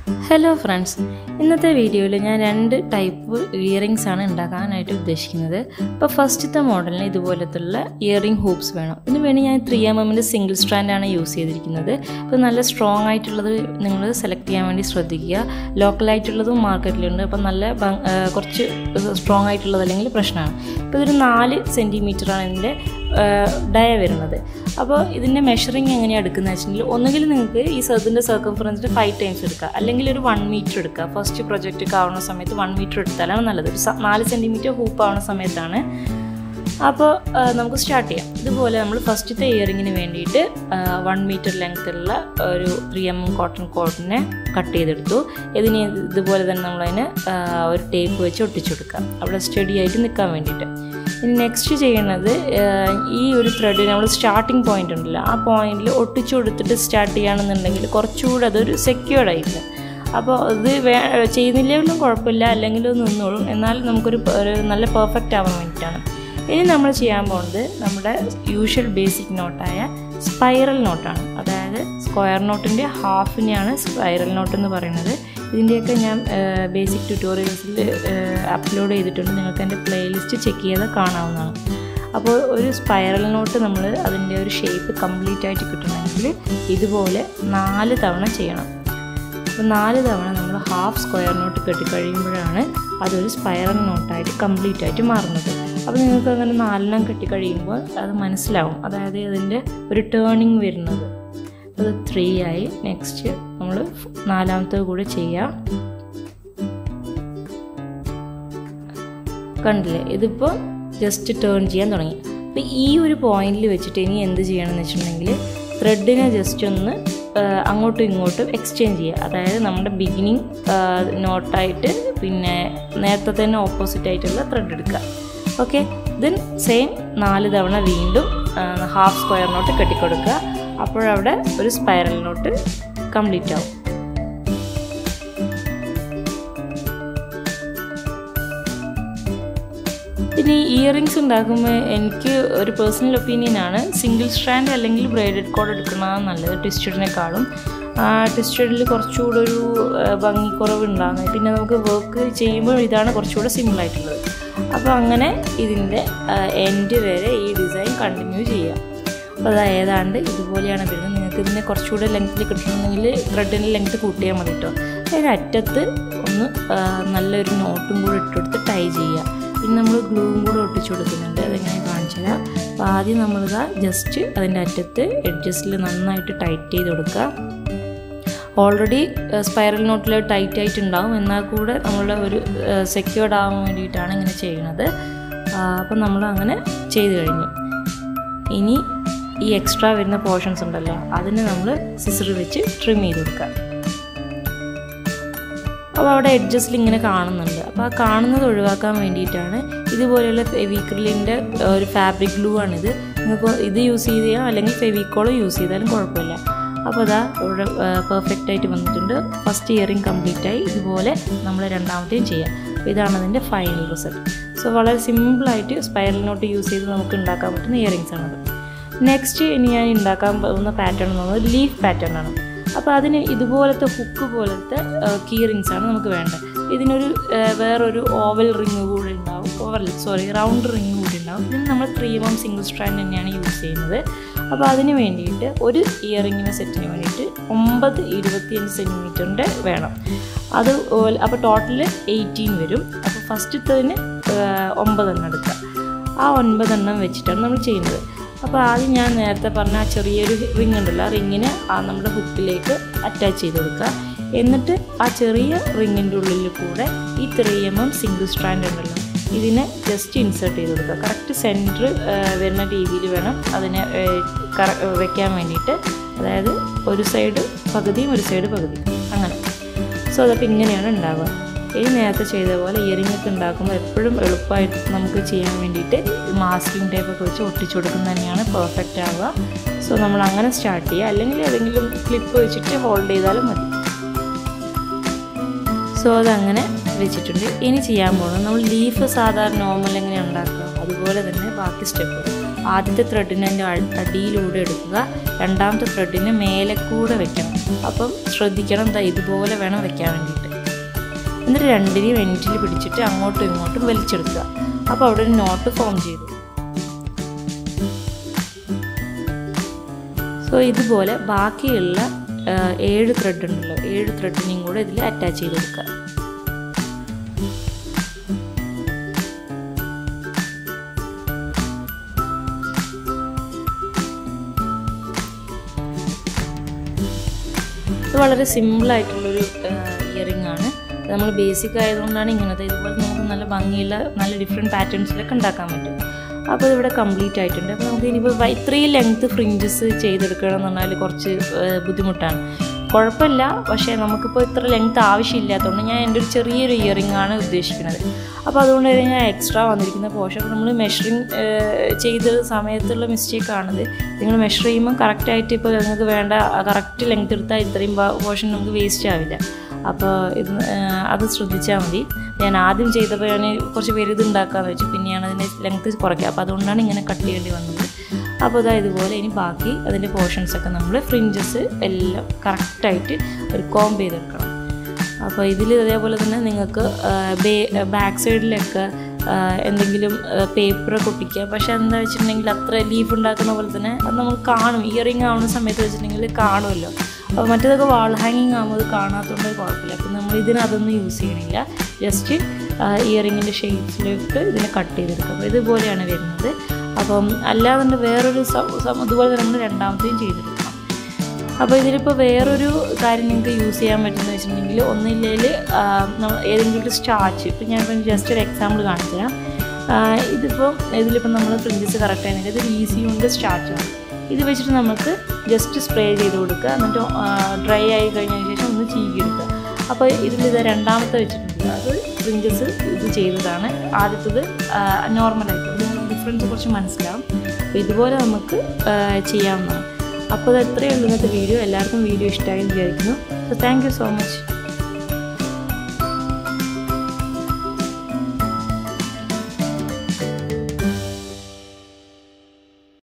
Hello friends, in this video, I have two types of earrings. The first model is earring hoops. This is 3mm single strand. Use strong select local market strong 4 cm diameter. Now, this measuring is circumference 5 times. 1 meter. First project is 1 meter. 4 cm hoop. Now, we start. First earring is 1 meter length 3mm cotton cord cut. This tape steady. Next is this thread starting point. That point is start secure. Perfect. This is usual basic knot spiral knot. That is square knot half spiral knot. This is basic tutorials upload playlist check a spiral knot shape complete half square knot that's spiral knot complete Now, we will turning. 3 next, we will just turn. This point, thread just exchange. That is the beginning knot opposite thread. Okay, then same 4 half square knot a spiral knot complete. Earrings personal opinion single strand braided cord twisted twisted work similar. Now, this end design continue. This is the length thread length. Tie glue just tight. Already spiral knot tight down and secured down extra portions scissor trim edges fabric glue use Fevicol use perfect first earring complete this is the final result. So very simple spiral knot use earrings. Next we pattern leaf pattern. Now, this is hook key rings. This is oval ring, round ring. This is 3mm single strand use. Now, earring set 9 cm. That's total 18. First, we will now, I will attach a ring hook. Ring into 3mm single strand. Just insert correct center TV. One side so the this earring masking tape perfect. So we will start clip hold. So that's leaf normal step. Add the thread in the thread അപ്പം ശ്രദ്ധിക്കണം, എന്താ ഇതുപോലെ വേണം വെക്കാൻ വേണ്ടിയിട്ട്. എന്നിട്ട് രണ്ടിനെയും എൻഡിൽ പിടിച്ചിട്ട് അങ്ങോട്ടും ഇങ്ങോട്ടും വലിച്ചെടുക്കുക. അപ്പോൾ അവിടെ ഒരു നോട്ട് ഫോം ചെയ്തു. സോ ഇതുപോലെ ബാക്കിയുള്ള 7 ത്രെഡ് ഉണ്ടല്ലോ, 7 ത്രെഡിനെയും കൂടെ ഇതിൽ അറ്റാച്ച് ചെയ്ത് കൊടുക്കുക. ഇത് വളരെ സിമ്പിളായിട്ടുള്ളൊരു ഇയറിംഗ് ആണ്. നമ്മൾ ബേസിക് ആയതുകൊണ്ടാണ് ഇങ്ങനത്തെ. ഇതുപോലെ നമുക്ക് നല്ല ഭംഗിയുള്ള നല്ല ഡിഫറെൻറ്റ് പാറ്റേൺസിലൊക്കെ ഉണ്ടാക്കാൻ പറ്റും. അപ്പോൾ ഇതിവിടെ കംപ്ലീറ്റ് ആയിട്ടുണ്ട്. അപ്പോൾ നമുക്ക് ഇനിയിപ്പോൾ ഇത്രയും ലെങ്ത്ത് ഫ്രിഞ്ചസ് ചെയ്തെടുക്കണം എന്ന് പറഞ്ഞാൽ കുറച്ച് ബുദ്ധിമുട്ടാണ്. കുഴപ്പമില്ല, പക്ഷേ നമുക്കിപ്പോൾ ഇത്ര ലെങ്ത്ത് ആവശ്യമില്ലാത്തതുകൊണ്ട് ഞാൻ എൻ്റെ ഒരു ചെറിയൊരു ഇയറിംഗ് ആണ് ഉദ്ദേശിക്കുന്നത്. അപ്പോൾ അതുകൊണ്ട് തന്നെ ഞാൻ എക്സ്ട്രാ വന്നിരിക്കുന്ന പോർഷൻ നമ്മൾ മെഷറിങ് ചെയ്ത സമയത്തുള്ള മിസ്റ്റേക്കാണിത്. നിങ്ങൾ മെഷർ ചെയ്യുമ്പോൾ കറക്റ്റായിട്ട് ഇപ്പോൾ നിങ്ങൾക്ക് വേണ്ട കറക്റ്റ് ലെങ്ത്ത് എടുത്താൽ ഇത്രയും പോർഷൻ നമുക്ക് വേസ്റ്റ് ആവില്ല. അപ്പോൾ ഇത് അത് ശ്രദ്ധിച്ചാൽ മതി. ഞാൻ ആദ്യം ചെയ്തപ്പോൾ ഞാൻ കുറച്ച് വലുത് ഉണ്ടാക്കാമെന്ന് വെച്ചു, പിന്നെയാണ് അതിൻ്റെ ലെങ്ത്ത് കുറയ്ക്കുക. അപ്പോൾ അതുകൊണ്ടാണ് ഇങ്ങനെ കട്ട് ചെയ്യേണ്ടി വന്നത്. അപ്പോൾ അതാ ഇതുപോലെ ഇനി ബാക്കി അതിൻ്റെ പോർഷൻസൊക്കെ നമ്മൾ ഫ്രിഞ്ചസ് എല്ലാം കറക്റ്റായിട്ട് ഒരു കോംബ് ചെയ്തെടുക്കണം. അപ്പോൾ ഇതിൽ അതേപോലെ തന്നെ നിങ്ങൾക്ക് ബാക്ക് സൈഡിലൊക്കെ എന്തെങ്കിലും പേപ്പർ കൊട്ടിക്കുക. പക്ഷേ എന്താ വെച്ചിട്ടുണ്ടെങ്കിൽ അത്ര ലീഫ് ഉണ്ടാക്കുന്ന പോലെ തന്നെ അത് നമ്മൾ കാണും. ഇയറിംഗ് ആവുന്ന സമയത്ത് വെച്ചിട്ടുണ്ടെങ്കിൽ കാണുമല്ലോ. അപ്പോൾ മറ്റേതൊക്കെ വാൾ ഹാങ്ങിങ് ആകുമ്പോൾ അത് കാണാത്തതുകൊണ്ട് കുഴപ്പമില്ല. അപ്പോൾ നമ്മൾ ഇതിനതൊന്നും യൂസ് ചെയ്യണില്ല. ജസ്റ്റ് ഇയറിങ്ങിൻ്റെ ഷേപ്സിലിട്ട് ഇതിനെ കട്ട് ചെയ്തെടുക്കുക. അപ്പോൾ ഇതുപോലെയാണ് വരുന്നത്. അപ്പം അല്ലാതെ വേറൊരു അതുപോലെ തന്നെ നമ്മൾ രണ്ടാമത്തെയും ചെയ്തെടുക്കണം. അപ്പോൾ ഇതിലിപ്പോൾ വേറൊരു കാര്യം നിങ്ങൾക്ക് യൂസ് ചെയ്യാൻ പറ്റുമെന്ന് വെച്ചിട്ടുണ്ടെങ്കിൽ ഒന്നില്ലെങ്കിൽ നമ്മൾ ഏതെങ്കിലും ഒരു സ്റ്റാച്ച്, ഇപ്പോൾ ഞാനിപ്പോൾ ജസ്റ്റ് ഒരു എക്സാമ്പിൾ കാണിച്ചു തരാം. ഇതിലിപ്പോൾ നമ്മൾ ഫ്രിഞ്ചസ് കറക്റ്റ് ആണെങ്കിൽ ഇത് ഈസി കൊണ്ട് സ്റ്റാച്ചാണ്. ഇത് വെച്ചിട്ട് നമുക്ക് ജസ്റ്റ് സ്പ്രേ ചെയ്ത് കൊടുക്കുക. എന്നിട്ട് ഡ്രൈ ആയി കഴിഞ്ഞതിന് ശേഷം ഒന്ന് ചീകിയെടുക്കുക. അപ്പോൾ ഇതിലിത് രണ്ടാമത്തെ വെച്ചിട്ടുണ്ട്, അത് ഫ്രിഞ്ചസ് ഇത് ചെയ്തതാണ്. ആദ്യത്തത് നോർമലായിട്ട് ഡിഫറൻസ് കുറച്ച് മനസ്സിലാവും. അപ്പോൾ ഇതുപോലെ നമുക്ക് ചെയ്യാവുന്നതാണ്. അപ്പോൾ അത് എത്രയേ ഉള്ളൂ ഇന്നത്തെ വീഡിയോ. എല്ലാവർക്കും വീഡിയോ ഇഷ്ടമായി വിചാരിക്കുന്നു. So thank you so much.